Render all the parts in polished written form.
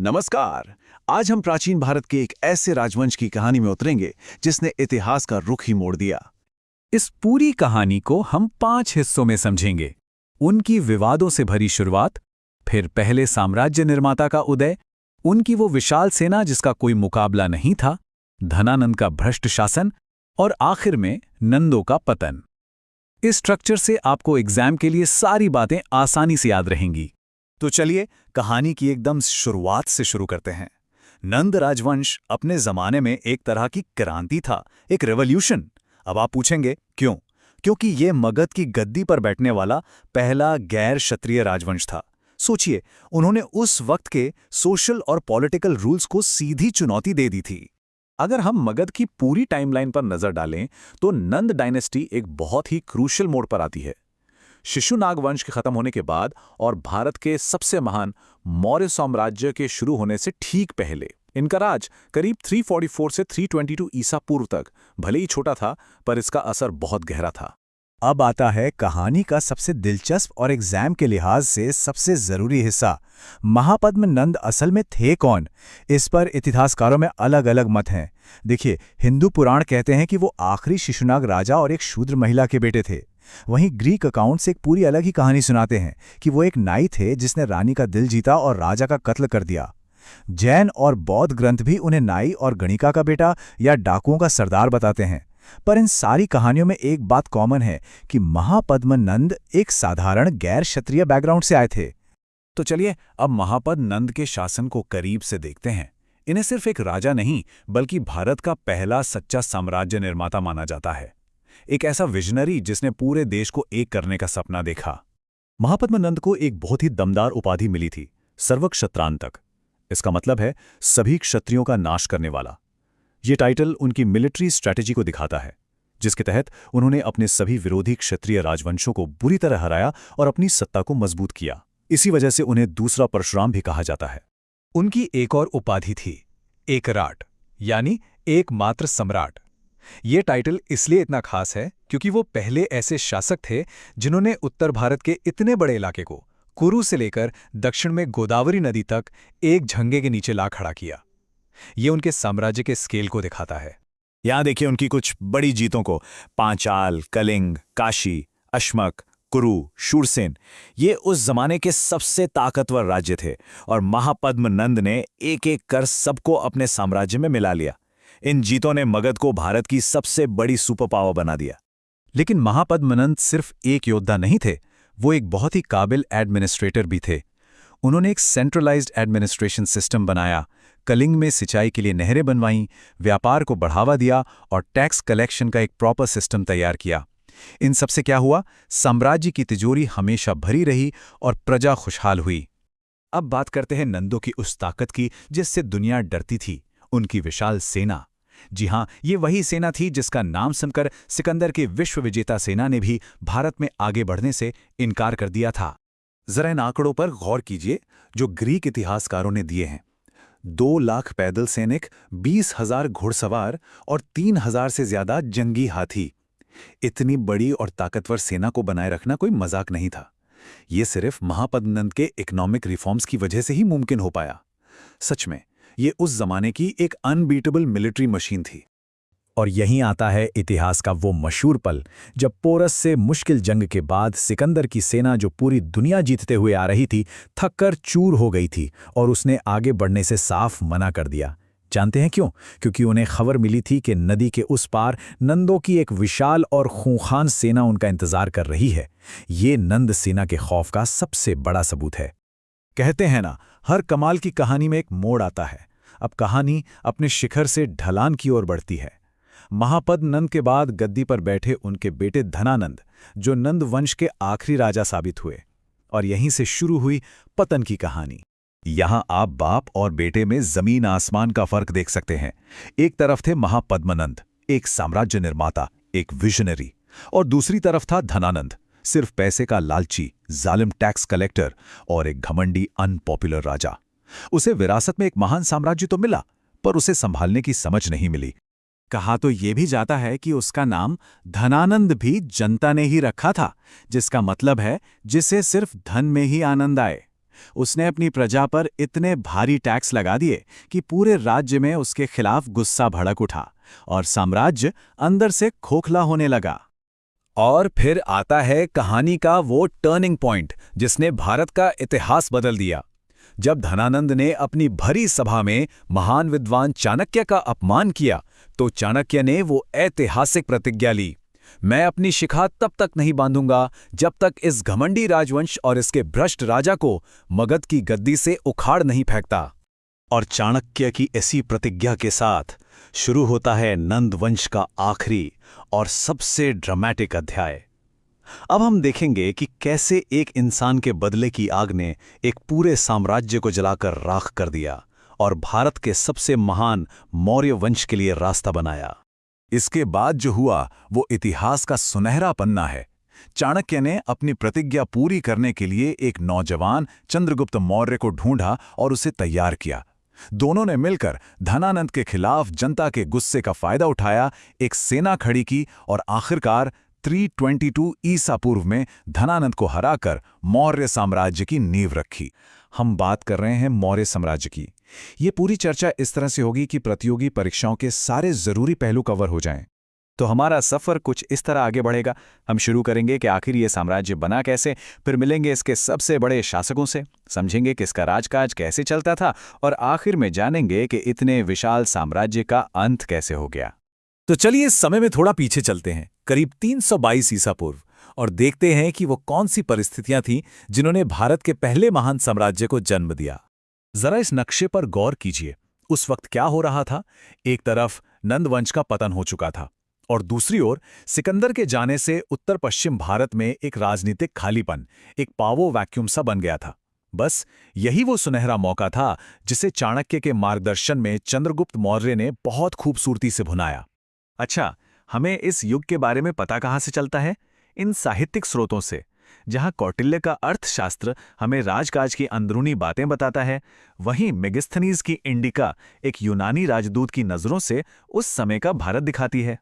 नमस्कार। आज हम प्राचीन भारत के एक ऐसे राजवंश की कहानी में उतरेंगे जिसने इतिहास का रुख ही मोड़ दिया। इस पूरी कहानी को हम 5 हिस्सों में समझेंगे। उनकी विवादों से भरी शुरुआत, फिर पहले साम्राज्य निर्माता का उदय, उनकी वो विशाल सेना जिसका कोई मुकाबला नहीं था, धनानंद का भ्रष्ट शासन और आखिर में नंदों का पतन। इस स्ट्रक्चर से आपको एग्जाम के लिए सारी बातें आसानी से याद रहेंगी। तो चलिए कहानी की एकदम शुरुआत से शुरू करते हैं। नंद राजवंश अपने जमाने में एक तरह की क्रांति था, एक रेवोल्यूशन। अब आप पूछेंगे क्यों? क्योंकि ये मगध की गद्दी पर बैठने वाला पहला गैर क्षत्रिय राजवंश था। सोचिए, उन्होंने उस वक्त के सोशल और पॉलिटिकल रूल्स को सीधी चुनौती दे दी थी। अगर हम मगध की पूरी टाइमलाइन पर नजर डालें तो नंद डायनेस्टी एक बहुत ही क्रूशियल मोड़ पर आती है। शिशुनाग वंश के खत्म होने के बाद और भारत के सबसे महान मौर्य साम्राज्य के शुरू होने से ठीक पहले इनका राज करीब 344 से 322 ईसा पूर्व तक भले ही छोटा था, पर इसका असर बहुत गहरा था। अब आता है कहानी का सबसे दिलचस्प और एग्जाम के लिहाज से सबसे जरूरी हिस्सा। महापद्म नंद असल में थे कौन? इस पर इतिहासकारों में अलग अलग मत हैं। देखिए, हिंदू पुराण कहते हैं कि वो आखिरी शिशुनाग राजा और एक शूद्र महिला के बेटे थे। वहीं ग्रीक अकाउंट्स एक पूरी अलग ही कहानी सुनाते हैं कि वो एक नाई थे जिसने रानी का दिल जीता और राजा का कत्ल कर दिया। जैन और बौद्ध ग्रंथ भी उन्हें नाई और गणिका का बेटा या डाकुओं का सरदार बताते हैं। पर इन सारी कहानियों में एक बात कॉमन है कि महापद्म नंद एक साधारण गैर क्षत्रिय बैकग्राउंड से आए थे। तो चलिए अब महापद नंद के शासन को करीब से देखते हैं। इन्हें सिर्फ एक राजा नहीं बल्कि भारत का पहला सच्चा साम्राज्य निर्माता माना जाता है। एक ऐसा विजनरी जिसने पूरे देश को एक करने का सपना देखा। महापद्म नंद को एक बहुत ही दमदार उपाधि मिली थी, सर्वक्षत्रांतक। इसका मतलब है सभी क्षत्रियों का नाश करने वाला। ये टाइटल उनकी मिलिट्री स्ट्रैटेजी को दिखाता है, जिसके तहत उन्होंने अपने सभी विरोधी क्षत्रिय राजवंशों को बुरी तरह हराया और अपनी सत्ता को मजबूत किया। इसी वजह से उन्हें दूसरा परशुराम भी कहा जाता है। उनकी एक और उपाधि थी, एकराट, यानी एकमात्र सम्राट। ये टाइटल इसलिए इतना खास है क्योंकि वो पहले ऐसे शासक थे जिन्होंने उत्तर भारत के इतने बड़े इलाके को कुरु से लेकर दक्षिण में गोदावरी नदी तक एक झंडे के नीचे ला खड़ा किया। ये उनके साम्राज्य के स्केल को दिखाता है। यहां देखिए उनकी कुछ बड़ी जीतों को। पांचाल, कलिंग, काशी, अश्मक, कुरु, शूरसेन, ये उस जमाने के सबसे ताकतवर राज्य थे और महापद्म नंद ने एक एक कर सबको अपने साम्राज्य में मिला लिया। इन जीतों ने मगध को भारत की सबसे बड़ी सुपर पावर बना दिया। लेकिन महापद्म नंद सिर्फ एक योद्धा नहीं थे, वो एक बहुत ही काबिल एडमिनिस्ट्रेटर भी थे। उन्होंने एक सेंट्रलाइज्ड एडमिनिस्ट्रेशन सिस्टम बनाया, कलिंग में सिंचाई के लिए नहरें बनवाईं, व्यापार को बढ़ावा दिया और टैक्स कलेक्शन का एक प्रॉपर सिस्टम तैयार किया। इन सबसे क्या हुआ? साम्राज्य की तिजोरी हमेशा भरी रही और प्रजा खुशहाल हुई। अब बात करते हैं नंदों की उस ताकत की जिससे दुनिया डरती थी, उनकी विशाल सेना। जी हां, ये वही सेना थी जिसका नाम सुनकर सिकंदर के विश्व विजेता सेना ने भी भारत में आगे बढ़ने से इनकार कर दिया था। जरा इन आंकड़ों पर गौर कीजिए जो ग्रीक इतिहासकारों ने दिए हैं। 2 लाख पैदल सैनिक, 20,000 घुड़सवार और 3,000 से ज्यादा जंगी हाथी। इतनी बड़ी और ताकतवर सेना को बनाए रखना कोई मजाक नहीं था। ये सिर्फ महापद्म नंद के इकोनॉमिक रिफॉर्म्स की वजह से ही मुमकिन हो पाया। सच में ये उस जमाने की एक अनबीटेबल मिलिट्री मशीन थी। और यहीं आता है इतिहास का वो मशहूर पल जब पोरस से मुश्किल जंग के बाद सिकंदर की सेना जो पूरी दुनिया जीतते हुए आ रही थी, थककर चूर हो गई थी और उसने आगे बढ़ने से साफ मना कर दिया। जानते हैं क्यों? क्योंकि उन्हें खबर मिली थी कि नदी के उस पार नंदों की एक विशाल और खूंखान सेना उनका इंतजार कर रही है। ये नंद सेना के खौफ का सबसे बड़ा सबूत है। कहते हैं ना, हर कमाल की कहानी में एक मोड़ आता है। अब कहानी अपने शिखर से ढलान की ओर बढ़ती है। महापद्म नंद के बाद गद्दी पर बैठे उनके बेटे धनानंद, जो नंद वंश के आखिरी राजा साबित हुए, और यहीं से शुरू हुई पतन की कहानी। यहां आप बाप और बेटे में जमीन आसमान का फर्क देख सकते हैं। एक तरफ थे महापद्म नंद, एक साम्राज्य निर्माता, एक विजनरी, और दूसरी तरफ था धनानंद, सिर्फ पैसे का लालची, जालिम टैक्स कलेक्टर और एक घमंडी अनपॉपुलर राजा। उसे विरासत में एक महान साम्राज्य तो मिला, पर उसे संभालने की समझ नहीं मिली। कहा तो ये भी जाता है कि उसका नाम धनानंद भी जनता ने ही रखा था, जिसका मतलब है जिसे सिर्फ धन में ही आनंद आए। उसने अपनी प्रजा पर इतने भारी टैक्स लगा दिए कि पूरे राज्य में उसके खिलाफ गुस्सा भड़क उठा और साम्राज्य अंदर से खोखला होने लगा। और फिर आता है कहानी का वो टर्निंग पॉइंट जिसने भारत का इतिहास बदल दिया। जब धनानंद ने अपनी भरी सभा में महान विद्वान चाणक्य का अपमान किया तो चाणक्य ने वो ऐतिहासिक प्रतिज्ञा ली, मैं अपनी शिखा तब तक नहीं बांधूंगा जब तक इस घमंडी राजवंश और इसके भ्रष्ट राजा को मगध की गद्दी से उखाड़ नहीं फेंकता। और चाणक्य की ऐसी प्रतिज्ञा के साथ शुरू होता है नंद वंश का आखिरी और सबसे ड्रामेटिक अध्याय। अब हम देखेंगे कि कैसे एक इंसान के बदले की आग ने एक पूरे साम्राज्य को जलाकर राख कर दिया और भारत के सबसे महान मौर्य वंश के लिए रास्ता बनाया। इसके बाद जो हुआ वो इतिहास का सुनहरा पन्ना है। चाणक्य ने अपनी प्रतिज्ञा पूरी करने के लिए एक नौजवान चंद्रगुप्त मौर्य को ढूंढा और उसे तैयार किया। दोनों ने मिलकर धनानंद के खिलाफ जनता के गुस्से का फायदा उठाया, एक सेना खड़ी की और आखिरकार 322 ईसा पूर्व में धनानंद को हराकर मौर्य साम्राज्य की नींव रखी। हम बात कर रहे हैं मौर्य साम्राज्य की। ये पूरी चर्चा इस तरह से होगी कि प्रतियोगी परीक्षाओं के सारे जरूरी पहलू कवर हो जाएं। तो हमारा सफर कुछ इस तरह आगे बढ़ेगा। हम शुरू करेंगे कि आखिर ये साम्राज्य बना कैसे, फिर मिलेंगे इसके सबसे बड़े शासकों से, समझेंगे कि इसका राजकाज कैसे चलता था और आखिर में जानेंगे कि इतने विशाल साम्राज्य का अंत कैसे हो गया। तो चलिए इस समय में थोड़ा पीछे चलते हैं, करीब 322 ईसा पूर्व, और देखते हैं कि वो कौन सी परिस्थितियां थीं जिन्होंने भारत के पहले महान साम्राज्य को जन्म दिया। जरा इस नक्शे पर गौर कीजिए। उस वक्त क्या हो रहा था? एक तरफ नंदवंश का पतन हो चुका था और दूसरी ओर सिकंदर के जाने से उत्तर पश्चिम भारत में एक राजनीतिक खालीपन, एक पावो वैक्यूम सा बन गया था। बस यही वो सुनहरा मौका था जिसे चाणक्य के मार्गदर्शन में चंद्रगुप्त मौर्य ने बहुत खूबसूरती से भुनाया। अच्छा, हमें इस युग के बारे में पता कहाँ से चलता है? इन साहित्यिक स्रोतों से। जहां कौटिल्य का अर्थशास्त्र हमें राजकाज की अंदरूनी बातें बताता है, वहीं मेगिस्थनीज की इंडिका एक यूनानी राजदूत की नजरों से उस समय का भारत दिखाती है।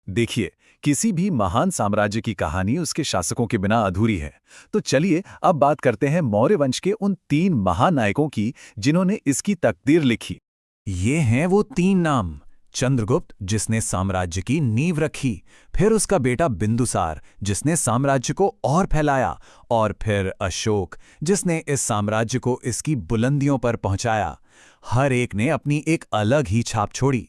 देखिए, किसी भी महान साम्राज्य की कहानी उसके शासकों के बिना अधूरी है। तो चलिए अब बात करते हैं मौर्य वंश के उन 3 महानायकों की जिन्होंने इसकी तकदीर लिखी। ये हैं वो 3 नाम। चंद्रगुप्त, जिसने साम्राज्य की नींव रखी, फिर उसका बेटा बिंदुसार, जिसने साम्राज्य को और फैलाया, और फिर अशोक, जिसने इस साम्राज्य को इसकी बुलंदियों पर पहुंचाया। हर एक ने अपनी एक अलग ही छाप छोड़ी।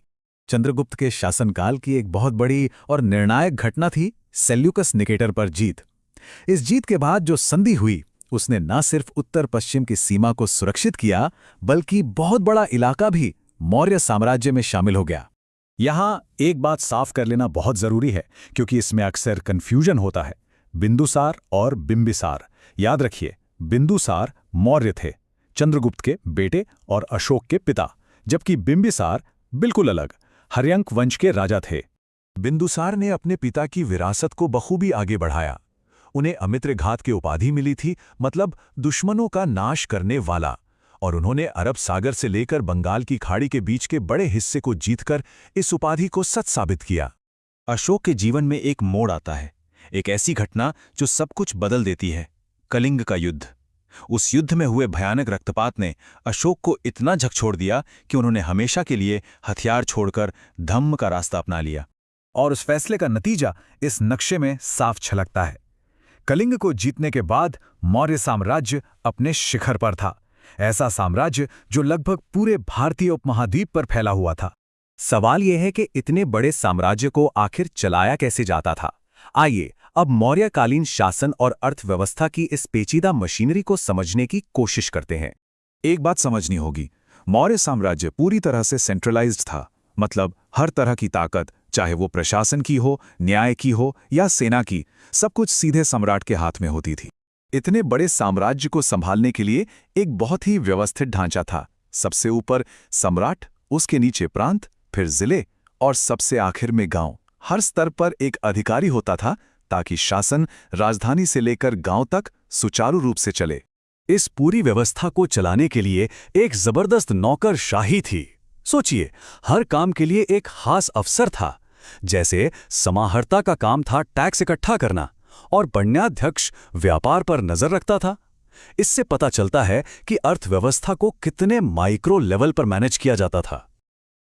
चंद्रगुप्त के शासनकाल की एक बहुत बड़ी और निर्णायक घटना थी सेल्यूकस निकेटर पर जीत। इस जीत के बाद जो संधि हुई, उसने न सिर्फ उत्तर पश्चिम की सीमा को सुरक्षित किया, बल्कि बहुत बड़ा इलाका भी मौर्य साम्राज्य में शामिल हो गया। यहां एक बात साफ कर लेना बहुत जरूरी है, क्योंकि इसमें अक्सर कंफ्यूजन होता है। बिंदुसार और बिंबिसार। याद रखिए, बिंदुसार मौर्य थे, चंद्रगुप्त के बेटे और अशोक के पिता, जबकि बिंबिसार बिल्कुल अलग, हर्यंक वंश के राजा थे। बिंदुसार ने अपने पिता की विरासत को बखूबी आगे बढ़ाया। उन्हें अमित्रघात की उपाधि मिली थी, मतलब दुश्मनों का नाश करने वाला, और उन्होंने अरब सागर से लेकर बंगाल की खाड़ी के बीच के बड़े हिस्से को जीतकर इस उपाधि को सच साबित किया। अशोक के जीवन में एक मोड़ आता है, एक ऐसी घटना जो सब कुछ बदल देती है, कलिंग का युद्ध। उस युद्ध में हुए भयानक रक्तपात ने अशोक को इतना झकझोर दिया कि उन्होंने हमेशा के लिए हथियार छोड़कर धम्म का रास्ता अपना लिया। और उस फैसले का नतीजा इस नक्शे में साफ छलकता है। कलिंग को जीतने के बाद मौर्य साम्राज्य अपने शिखर पर था, ऐसा साम्राज्य जो लगभग पूरे भारतीय उपमहाद्वीप पर फैला हुआ था। सवाल यह है कि इतने बड़े साम्राज्य को आखिर चलाया कैसे जाता था। आइए अब मौर्यकालीन शासन और अर्थव्यवस्था की इस पेचीदा मशीनरी को समझने की कोशिश करते हैं। एक बात समझनी होगी, मौर्य साम्राज्य पूरी तरह से सेंट्रलाइज्ड था, मतलब हर तरह की ताकत, चाहे वो प्रशासन की हो, न्याय की हो या सेना की, सब कुछ सीधे सम्राट के हाथ में होती थी। इतने बड़े साम्राज्य को संभालने के लिए एक बहुत ही व्यवस्थित ढांचा था। सबसे ऊपर सम्राट, उसके नीचे प्रांत, फिर जिले और सबसे आखिर में गांव। हर स्तर पर एक अधिकारी होता था ताकि शासन राजधानी से लेकर गांव तक सुचारू रूप से चले। इस पूरी व्यवस्था को चलाने के लिए एक जबरदस्त नौकरशाही थी। सोचिए, हर काम के लिए एक खास अफसर था। जैसे समाहर्ता का काम था टैक्स इकट्ठा करना और बन्याध्यक्ष व्यापार पर नजर रखता था। इससे पता चलता है कि अर्थव्यवस्था को कितने माइक्रो लेवल पर मैनेज किया जाता था।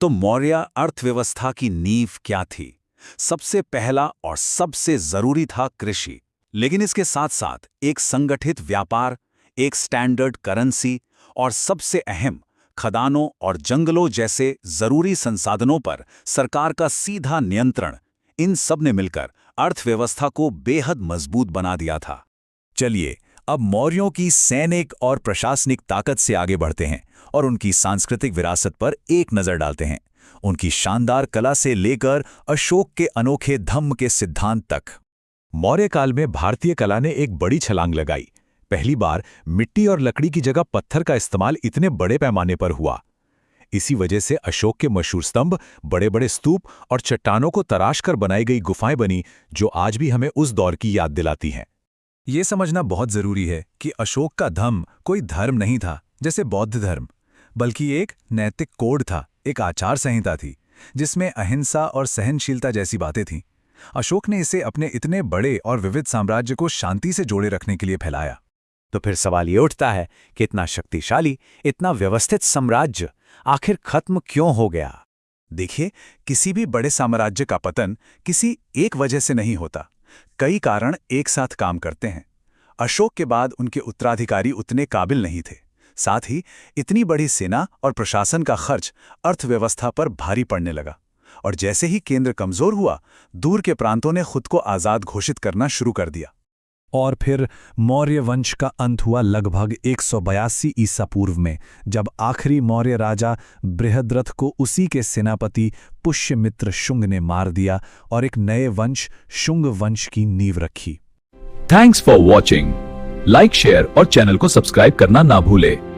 तो मौर्य अर्थव्यवस्था की नींव क्या थी? सबसे पहला और सबसे जरूरी था कृषि, लेकिन इसके साथ साथ एक संगठित व्यापार, एक स्टैंडर्ड करेंसी और सबसे अहम खदानों और जंगलों जैसे जरूरी संसाधनों पर सरकार का सीधा नियंत्रण। इन सब ने मिलकर अर्थव्यवस्था को बेहद मजबूत बना दिया था। चलिए अब मौर्यों की सैनिक और प्रशासनिक ताकत से आगे बढ़ते हैं और उनकी सांस्कृतिक विरासत पर एक नजर डालते हैं, उनकी शानदार कला से लेकर अशोक के अनोखे धम्म के सिद्धांत तक। मौर्य काल में भारतीय कला ने एक बड़ी छलांग लगाई। पहली बार मिट्टी और लकड़ी की जगह पत्थर का इस्तेमाल इतने बड़े पैमाने पर हुआ। इसी वजह से अशोक के मशहूर स्तंभ, बड़े बड़े स्तूप और चट्टानों को तराश कर बनाई गई गुफाएं बनी, जो आज भी हमें उस दौर की याद दिलाती हैं। ये समझना बहुत जरूरी है कि अशोक का धम्म कोई धर्म नहीं था जैसे बौद्ध धर्म, बल्कि एक नैतिक कोड था, एक आचार संहिता थी जिसमें अहिंसा और सहनशीलता जैसी बातें थीं। अशोक ने इसे अपने इतने बड़े और विविध साम्राज्य को शांति से जोड़े रखने के लिए फैलाया। तो फिर सवाल ये उठता है कि इतना शक्तिशाली, इतना व्यवस्थित साम्राज्य आखिर खत्म क्यों हो गया? देखिए, किसी भी बड़े साम्राज्य का पतन किसी एक वजह से नहीं होता। कई कारण एक साथ काम करते हैं। अशोक के बाद उनके उत्तराधिकारी उतने काबिल नहीं थे। साथ ही इतनी बड़ी सेना और प्रशासन का खर्च अर्थव्यवस्था पर भारी पड़ने लगा, और जैसे ही केंद्र कमजोर हुआ, दूर के प्रांतों ने खुद को आजाद घोषित करना शुरू कर दिया। और फिर मौर्य वंश का अंत हुआ लगभग 182 ईसा पूर्व में, जब आखिरी मौर्य राजा बृहद्रथ को उसी के सेनापति पुष्यमित्र शुंग ने मार दिया और एक नए वंश शुंग वंश की नींव रखी। Thanks for watching. Like, share और चैनल को सब्सक्राइब करना ना भूले।